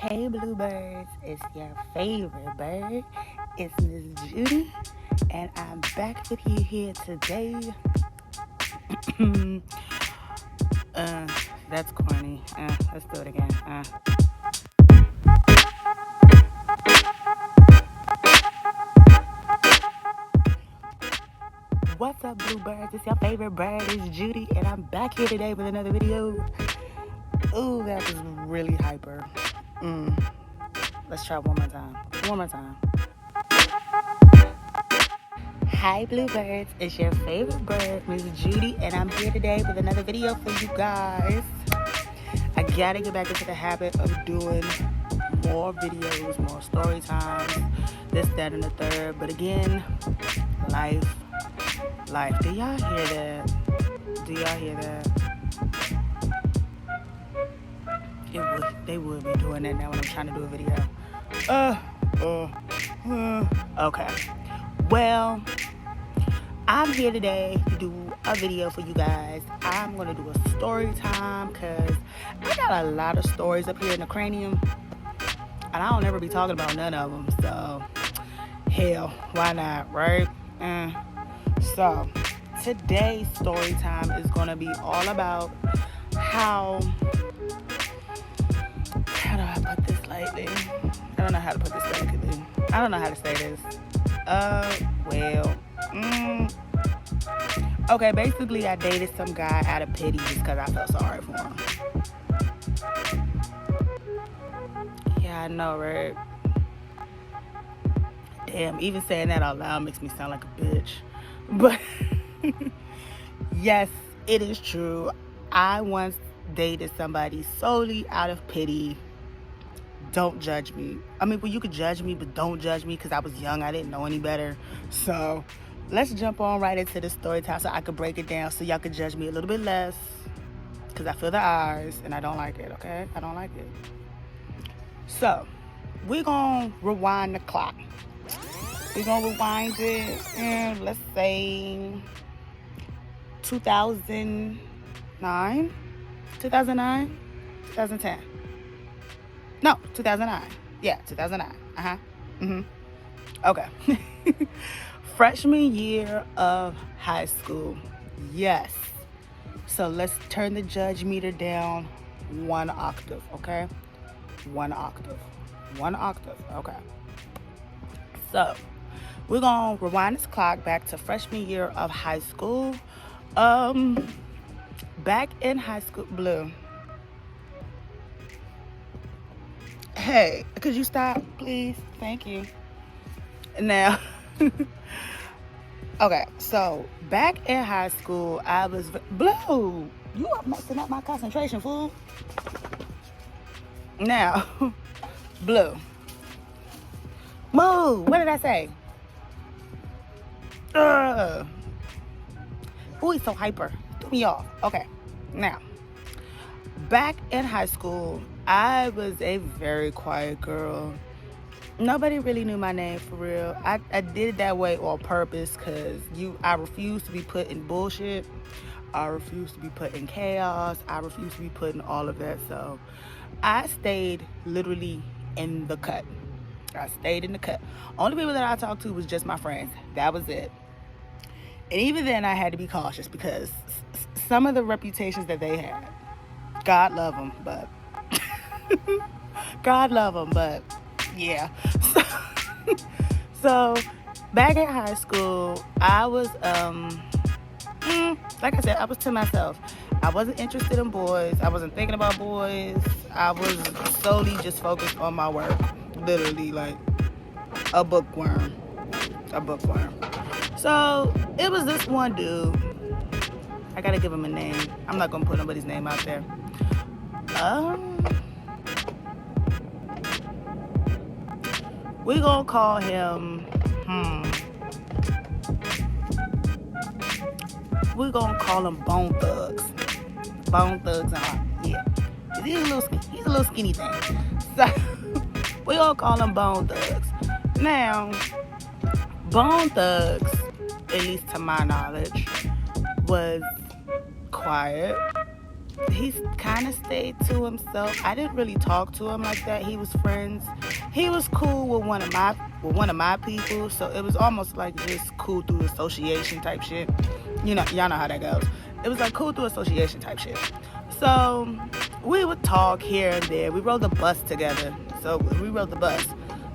Hey Bluebirds, it's your favorite bird. It's Miss Judy, and I'm back with you here today. uh, that's corny. Let's do it again. What's up, Bluebirds? It's your favorite bird. It's Judy, and I'm back here today with another video. Ooh, that was really hyper. Let's try one more time. One more time. Hi Bluebirds, it's your favorite bird, Miss Judy, and I'm here today with another video for you guys. I gotta get back into the habit of doing more videos, more story times, this, that, and the third. But again, life. Do y'all hear that? Do y'all hear that? They would be doing that now when I'm trying to do a video. Okay. Well, I'm here today to do a video for you guys. I'm going to do a story time because I got a lot of stories up here in the cranium. And I don't ever be talking about none of them. So, hell, why not, right? So, today's story time is going to be all about how do I put this lightly? I don't know how to put this delicately. I don't know how to say this. Okay, basically I dated some guy out of pity just because I felt sorry for him. Yeah, I know, right? Damn, even saying that out loud makes me sound like a bitch. But yes, it is true. I once dated somebody solely out of pity. Don't judge me. I mean, well, you could judge me, but don't judge me because I was young. I didn't know any better. So let's jump on right into the story time so I could break it down so y'all could judge me a little bit less because I feel the eyes and I don't like it, okay? I don't like it. So we're going to rewind the clock. We're going to rewind it in, let's say, 2009, 2010. No, 2009. Yeah, 2009. Okay. Freshman year of high school. Yes. So let's turn the judge meter down one octave, okay? One octave. Okay. So we're going to rewind this clock back to freshman year of high school. Back in high school, Blue. Hey, could you stop, please? Thank you. Now, okay, so back in high school, I was... Blue, you are messing up my concentration, fool. Now, Blue, move. What did I say? Ooh, he's so hyper. Threw me off. Okay, now, back in high school, I was a very quiet girl. Nobody really knew my name for real. I did it that way on purpose because I refuse to be put in bullshit. I refuse to be put in chaos. I refuse to be put in all of that. So I stayed literally in the cut. I stayed in the cut. Only people that I talked to was just my friends. That was it. And even then I had to be cautious because some of the reputations that they had, God love them, but yeah. So back in high school, I was like I said, I was to myself. I wasn't interested in boys. I wasn't thinking about boys. I was solely just focused on my work. Literally like a bookworm. So it was this one dude. I gotta give him a name. I'm not gonna put nobody's name out there. We're gonna call him, we're gonna call him Bone Thugs. Yeah. He's a little skinny thing. So, we're gonna call him Bone Thugs. Now, Bone Thugs, at least to my knowledge, was quiet. He kind of stayed to himself. I didn't really talk to him like that. He was friends. He was cool with one of my people, so it was almost like just cool through association type shit. Y'all know how that goes. It was like cool through association type shit. So we would talk here and there. We rode the bus together. So we rode the bus.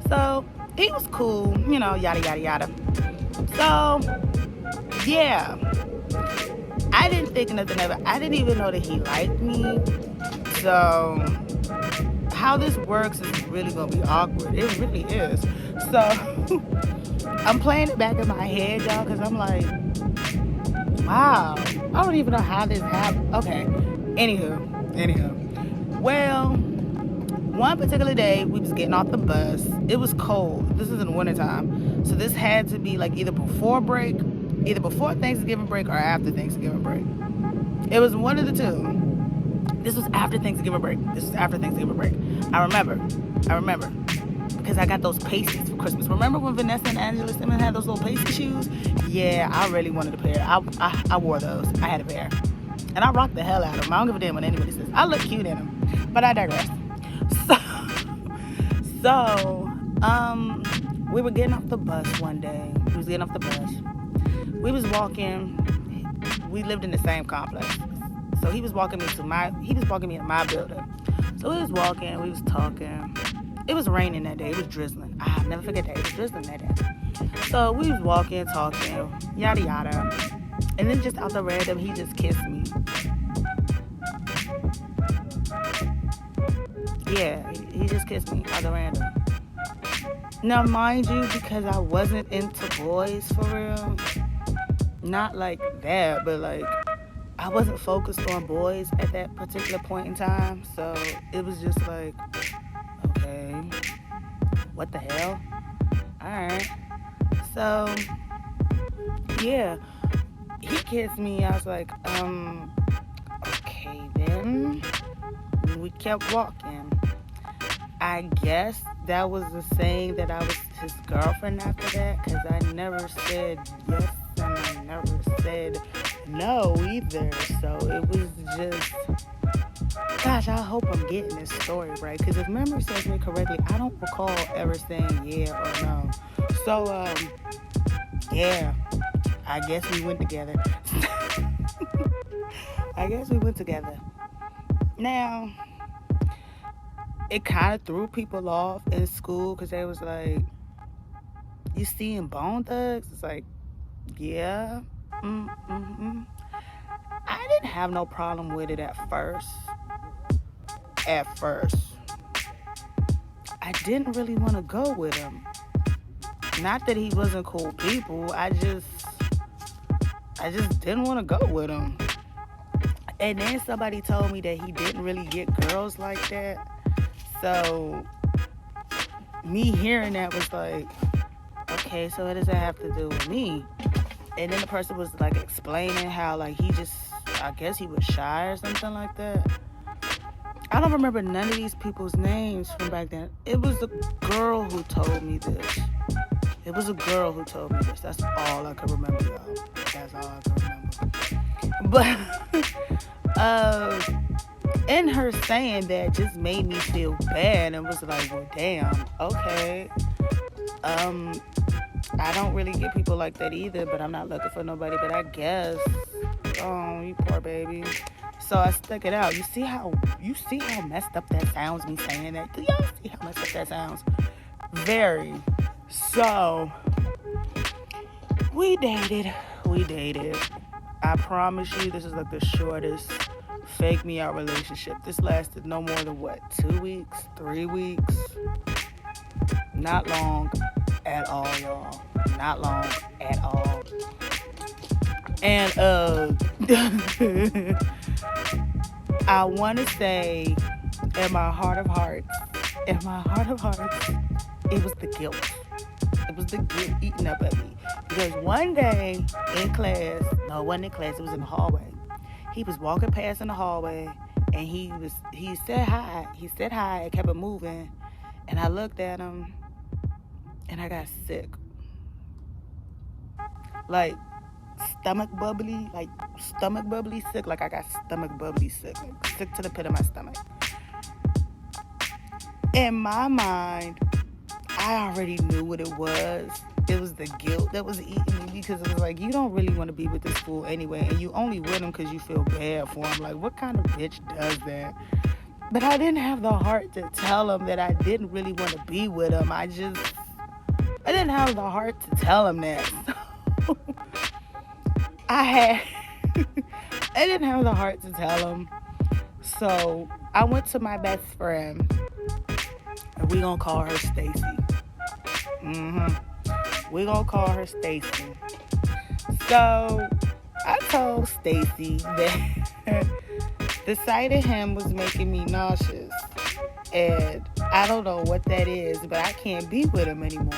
So he was cool, yada yada yada. So yeah. I didn't think nothing of it. I didn't even know that he liked me. So how this works is really gonna be awkward. It really is. So I'm playing it back in my head, y'all, because I'm like, wow, I don't even know how this happened. Okay. Anywho. Well, one particular day we was getting off the bus. It was cold. This is in the wintertime. So this had to be like either before Thanksgiving break or after Thanksgiving break. It was one of the two. This was after Thanksgiving break. I remember. Because I got those pasties for Christmas. Remember when Vanessa and Angela Simmons had those little pasty shoes? Yeah, I really wanted a pair. I wore those. I had a pair. And I rocked the hell out of them. I don't give a damn what anybody says. I look cute in them. But I digress. So, we were getting off the bus one day. We was walking. We lived in the same complex. So he was walking me to my building. So we was walking, we was talking. It was raining that day. It was drizzling. I'll never forget that. It was drizzling that day. So we was walking, talking, yada yada. And then just out the random, he just kissed me. Yeah, he just kissed me out the random. Now, mind you, because I wasn't into boys for real, not like that, but like I wasn't focused on boys at that particular point in time. So it was just like, okay, what the hell? Alright. So, yeah, he kissed me. I was like, okay then. We kept walking. I guess that was the saying that I was his girlfriend after that, because I never said yes and I never said no either. So it was just, gosh, I hope I'm getting this story right, because if memory serves me correctly, I don't recall ever saying yeah or no. So yeah, I guess we went together. Now, it kind of threw people off in school because they was like, you seeing Bone Thugs? It's like, yeah. I didn't have no problem with it at first. I didn't really want to go with him. Not that he wasn't cool people. I just didn't want to go with him. And then somebody told me that he didn't really get girls like that. So me hearing that was like, okay, so what does that have to do with me? And then the person was like explaining how like I guess he was shy or something like that. I don't remember none of these people's names from back then. It was a girl who told me this. That's all I can remember, y'all. That's all I can remember. But in her saying that just made me feel bad and was like, well, damn, okay. I don't really get people like that either, but I'm not looking for nobody. But I guess, oh, you poor baby. So I stuck it out. You see how messed up that sounds, me saying that? Do y'all see how messed up that sounds? Very. So we dated. I promise you, this is like the shortest fake me out relationship. This lasted no more than 2 weeks, 3 weeks. Not long at all, y'all. Not long at all. And I want to say, in my heart of hearts, it was the guilt. It was the guilt eating up at me. Because one day in class, no, it wasn't in class, it was in the hallway. He was walking past in the hallway, and he said hi. He said hi and kept it moving. And I looked at him, and I got sick. Like, stomach bubbly, like stomach bubbly sick. Like I got stomach bubbly sick, like sick to the pit of my stomach. In my mind, I already knew what it was. It was the guilt that was eating me because it was like, you don't really want to be with this fool anyway, and you only with him because you feel bad for him. Like, what kind of bitch does that? But I didn't have the heart to tell him that I didn't really want to be with him. I didn't have the heart to tell him that. I had, I didn't have the heart to tell him. So I went to my best friend, and we gonna call her Stacy. We gonna call her Stacy. So I told Stacy that the sight of him was making me nauseous, and I don't know what that is, but I can't be with him anymore.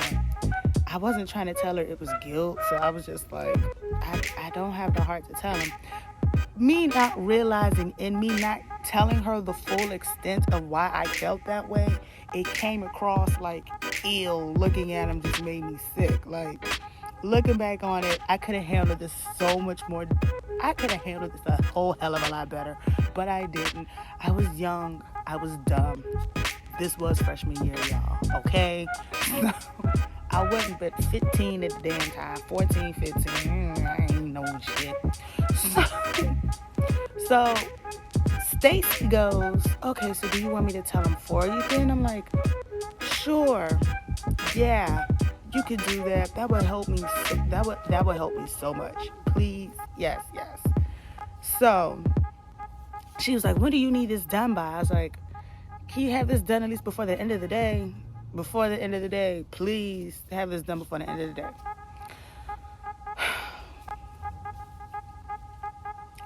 I wasn't trying to tell her it was guilt, so I was just like, I don't have the heart to tell him. Me not realizing, and me not telling her the full extent of why I felt that way, it came across like ill. Looking at him just made me sick. Like, looking back on it, I could have handled this so much more. I could have handled this a whole hell of a lot better, but I didn't. I was young. I was dumb. This was freshman year, y'all. Okay? I wasn't but 15 at the damn time. 14, 15. I ain't no shit. So Stacy goes, okay, so do you want me to tell him for you then? I'm like, sure. Yeah, you could do that. That would help me. That would help me so much. Please. Yes. So she was like, when do you need this done by? I was like, can you have this done at least before the end of the day? Before the end of the day, please have this done before the end of the day.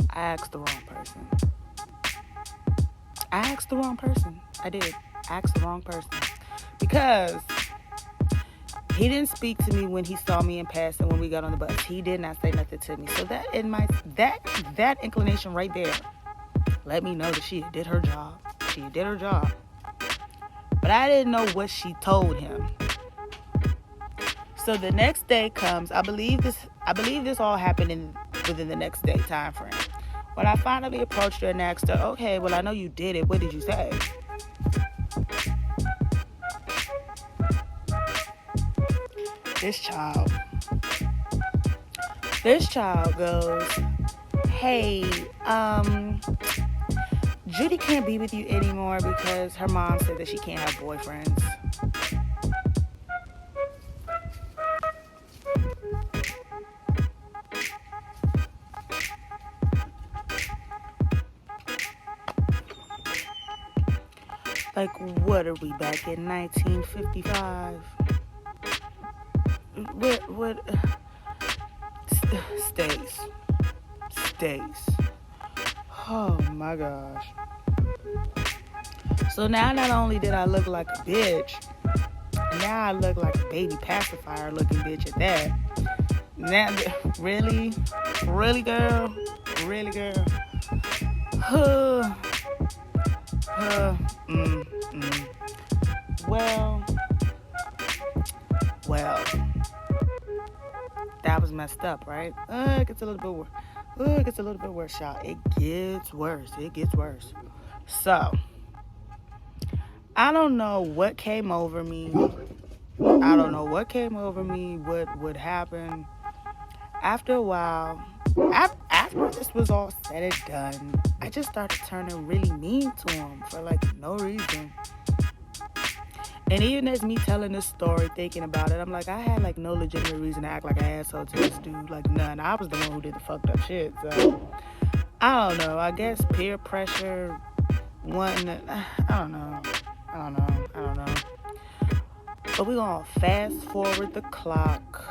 I asked the wrong person. I did. I asked the wrong person. Because he didn't speak to me when he saw me in passing when we got on the bus. He did not say nothing to me. So that inclination right there let me know that she did her job. She did her job. But I didn't know what she told him. So the next day comes. I believe this all happened within the next day time frame. When I finally approached her and asked her, okay, well, I know you did it. What did you say? This child goes, hey, Judy can't be with you anymore because her mom said that she can't have boyfriends. Like, what are we back in 1955? What? Stace. Oh my gosh. So now not only did I look like a bitch, now I look like a baby pacifier looking bitch at that. Now, really, girl? Well, that was messed up, right? It gets a little bit worse, y'all. It gets worse. So, I don't know what came over me. What would happen. After a while, after this was all said and done, I just started turning really mean to him for like no reason. And even as me telling this story, thinking about it, I'm like, I had like no legitimate reason to act like an asshole to this dude. Like none. I was the one who did the fucked up shit. So I don't know. I guess peer pressure. I don't know. But we're gonna fast forward the clock.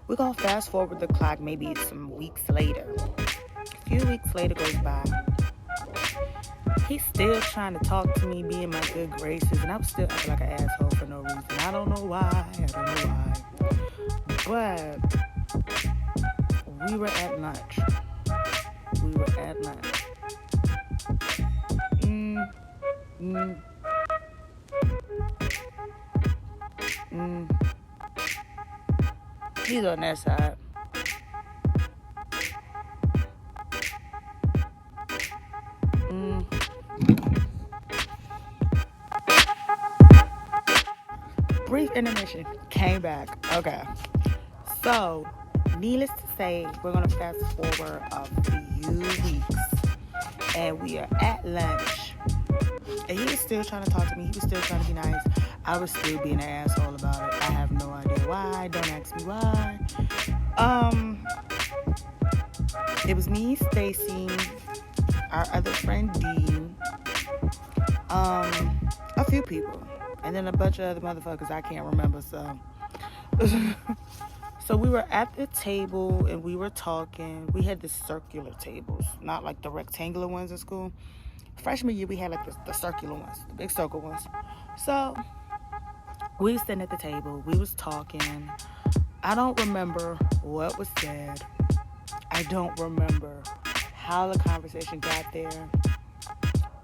We're gonna fast forward the clock maybe some weeks later. A few weeks later goes by. He's still trying to talk to me, be in my good graces, and I'm still acting like an asshole for no reason. I don't know why. But we were at lunch. He's on that side. Mm. Brief intermission. Came back. Okay. So, needless to say, we're gonna fast forward a few weeks, and we are at lunch. And he was still trying to talk to me. He was still trying to be nice. I was still being an asshole about it. I have no idea why. Don't ask me why. It was me, Stacy, our other friend Dean, a few people, and then a bunch of other motherfuckers I can't remember. So, so we were at the table and we were talking. We had the circular tables, not like the rectangular ones in school. Freshman year, we had like the circular ones, the big circle ones. So we was sitting at the table. We was talking. I don't remember what was said. I don't remember how the conversation got there.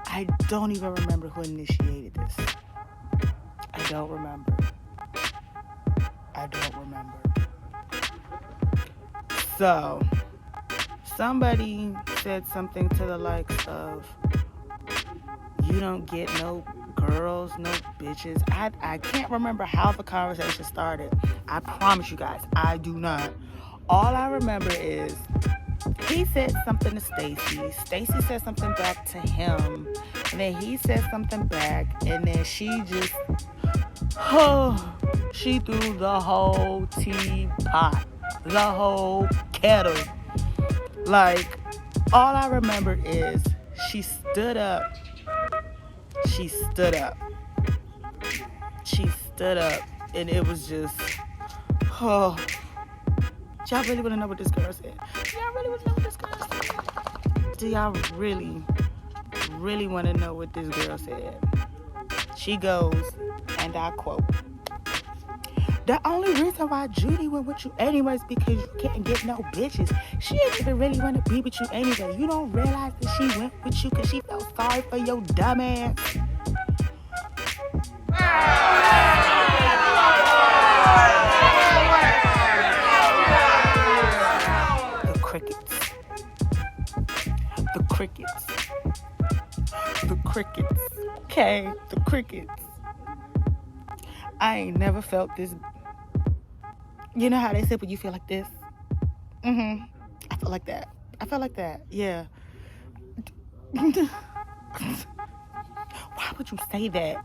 I don't even remember who initiated this. I don't remember. I don't remember. So, somebody said something to the likes of, you don't get no girls, no bitches. I can't remember how the conversation started. I promise you guys, I do not. All I remember is he said something to Stacy. Stacy said something back to him. And then he said something back. And then she just, she threw the whole teapot, the whole kettle. Like, all I remember is she stood up. She stood up. She stood up. And it was just, oh. Y'all really want to know what this girl said? Y'all really want to know what this girl said? Do y'all really want to know what this girl said? She goes, and I quote, the only reason why Judy went with you anyways because you can't get no bitches. She didn't even really want to be with you anyway. You don't realize that she went with you because she felt sorry for your dumb ass. The crickets. The crickets. The crickets. Okay, the crickets. I ain't never felt this. You know how they say when you feel like this? I felt like that. I felt like that. Yeah. Why would you say that?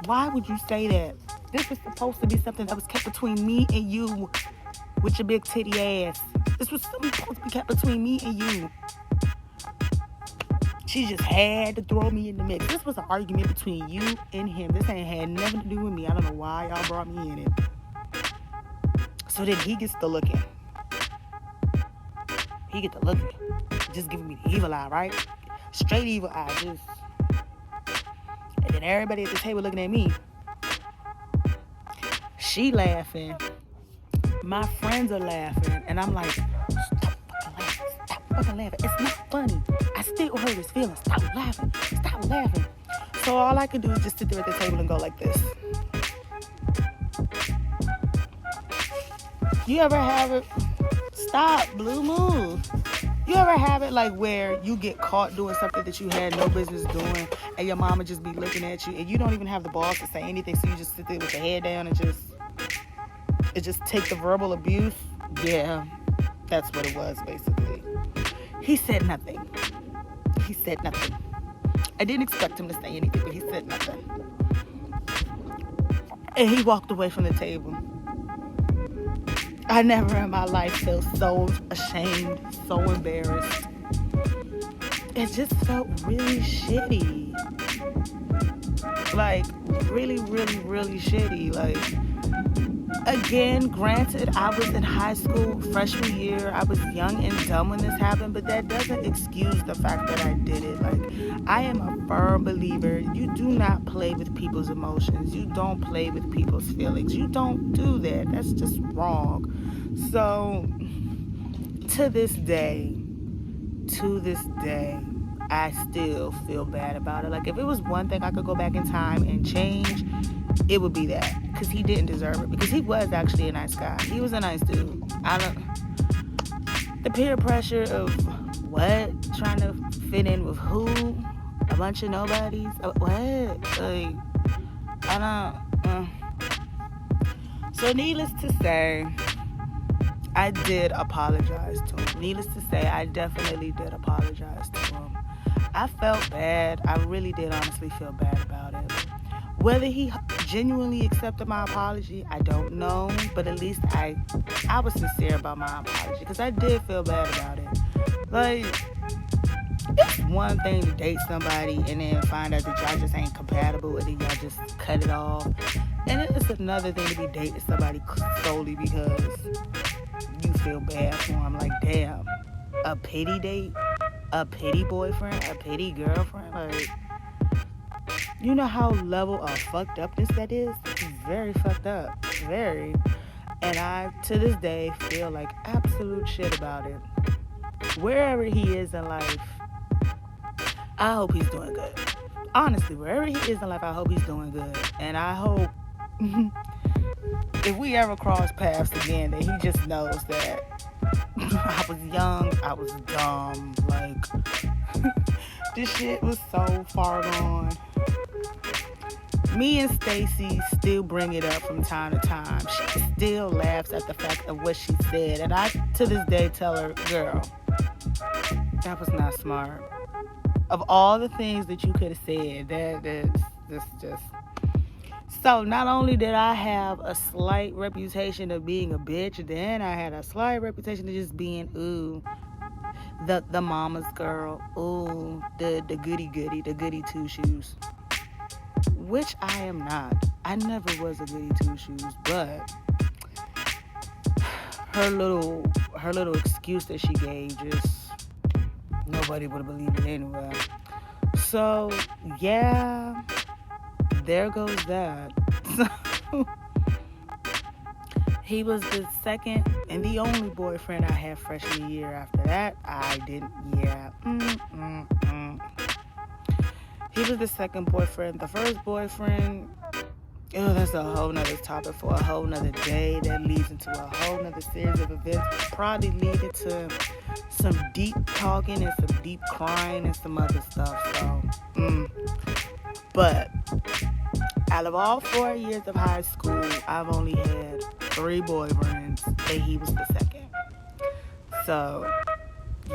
Why would you say that? This was supposed to be something that was kept between me and you with your big titty ass. This was something supposed to be kept between me and you. She just had to throw me in the mix. This was an argument between you and him. This ain't had nothing to do with me. I don't know why y'all brought me in it. So then he gets to looking. He get to looking. Just giving me the evil eye, right? Straight evil eye. Just. And then everybody at the table looking at me. She laughing. My friends are laughing. And I'm like, stop fucking laughing. Stop fucking laughing. It's not funny. I still hurt his feelings. Stop laughing. Stop laughing. So all I could do is just sit there at the table and go like this. You ever have it? Stop, Blue Moon. You ever have it like where you get caught doing something that you had no business doing and your mama just be looking at you and you don't even have the balls to say anything, so you just sit there with your head down and just take the verbal abuse? Yeah, that's what it was basically. He said nothing. He said nothing. I didn't expect him to say anything, but he said nothing. And he walked away from the table. I never in my life felt so ashamed, so embarrassed. It just felt really shitty. Like, really, really, really shitty. Like, again, granted, I was in high school freshman year. I was young and dumb when this happened, but that doesn't excuse the fact that I did it. Like, I am a firm believer. You do not play with people's emotions. You don't play with people's feelings. You don't do that. That's just wrong. So, to this day, I still feel bad about it. Like, if it was one thing I could go back in time and change, it would be that, because he didn't deserve it, because he was actually a nice guy. He was a nice dude. I don't, the peer pressure of what, trying to fit in with who, a bunch of nobodies, what, like, I don't. So needless to say, I did apologize to him. Needless to say, I definitely did apologize to him. I felt bad. I really did honestly feel bad about it. Whether he genuinely accepted my apology, I don't know. But at least I was sincere about my apology, because I did feel bad about it. Like, it's one thing to date somebody and then find out that y'all just ain't compatible and then y'all just cut it off. And it's another thing to be dating somebody solely because you feel bad for them. Like, damn, a pity date, a pity boyfriend, a pity girlfriend. Like, you know how level of fucked upness that is? It's very fucked up. Very. And I, to this day, feel like absolute shit about it. Wherever he is in life, I hope he's doing good. Honestly, wherever he is in life, I hope he's doing good. And I hope if we ever cross paths again, that he just knows that I was young, I was dumb. Like, this shit was so far gone. Me and Stacy still bring it up from time to time. She still laughs at the fact of what she said. And I, to this day, tell her, girl, that was not smart. Of all the things that you could have said, that's just... So not only did I have a slight reputation of being a bitch, then I had a slight reputation of just being, ooh, the mama's girl, ooh, the goody, the goody two shoes. Which I am not. I never was a goody two shoes, but her little excuse that she gave, just nobody would have believed it anyway. So yeah, there goes that. So he was the second and the only boyfriend I had freshman year. After that, I didn't. Yeah. He was the second boyfriend. The first boyfriend, oh, that's a whole nother topic for a whole nother day. That leads into a whole nother series of events. Probably leading to some deep talking and some deep crying and some other stuff. So, but out of all 4 years of high school, I've only had 3 boyfriends, and he was the second. So,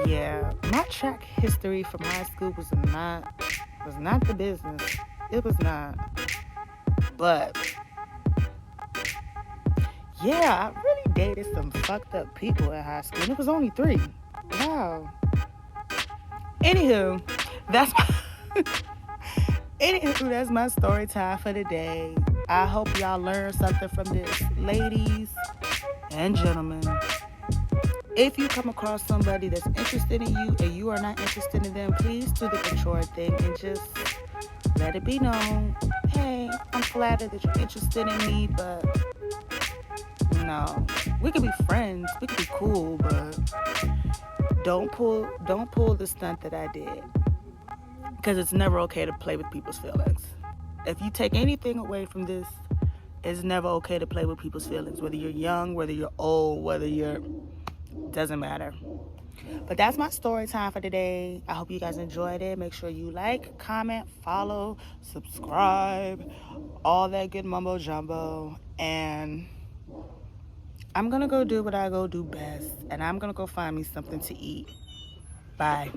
yeah, my track history from high school was not the business. It was not. But yeah, I really dated some fucked up people in high school, and it was only 3. Wow. Anywho, that's my story time for the day. I hope y'all learned something from this, ladies and gentlemen. If you come across somebody that's interested in you and you are not interested in them, please do the mature thing and just let it be known. Hey, I'm flattered that you're interested in me, but no, we could be friends, we could be cool, but don't pull the stunt that I did, because it's never okay to play with people's feelings. If you take anything away from this, it's never okay to play with people's feelings, whether you're young, whether you're old, doesn't matter. But that's my story time for today. I hope you guys enjoyed it. Make sure you like, comment, follow, subscribe, all that good mumbo jumbo. And I'm gonna go do what I go do best, and I'm gonna go find me something to eat. Bye.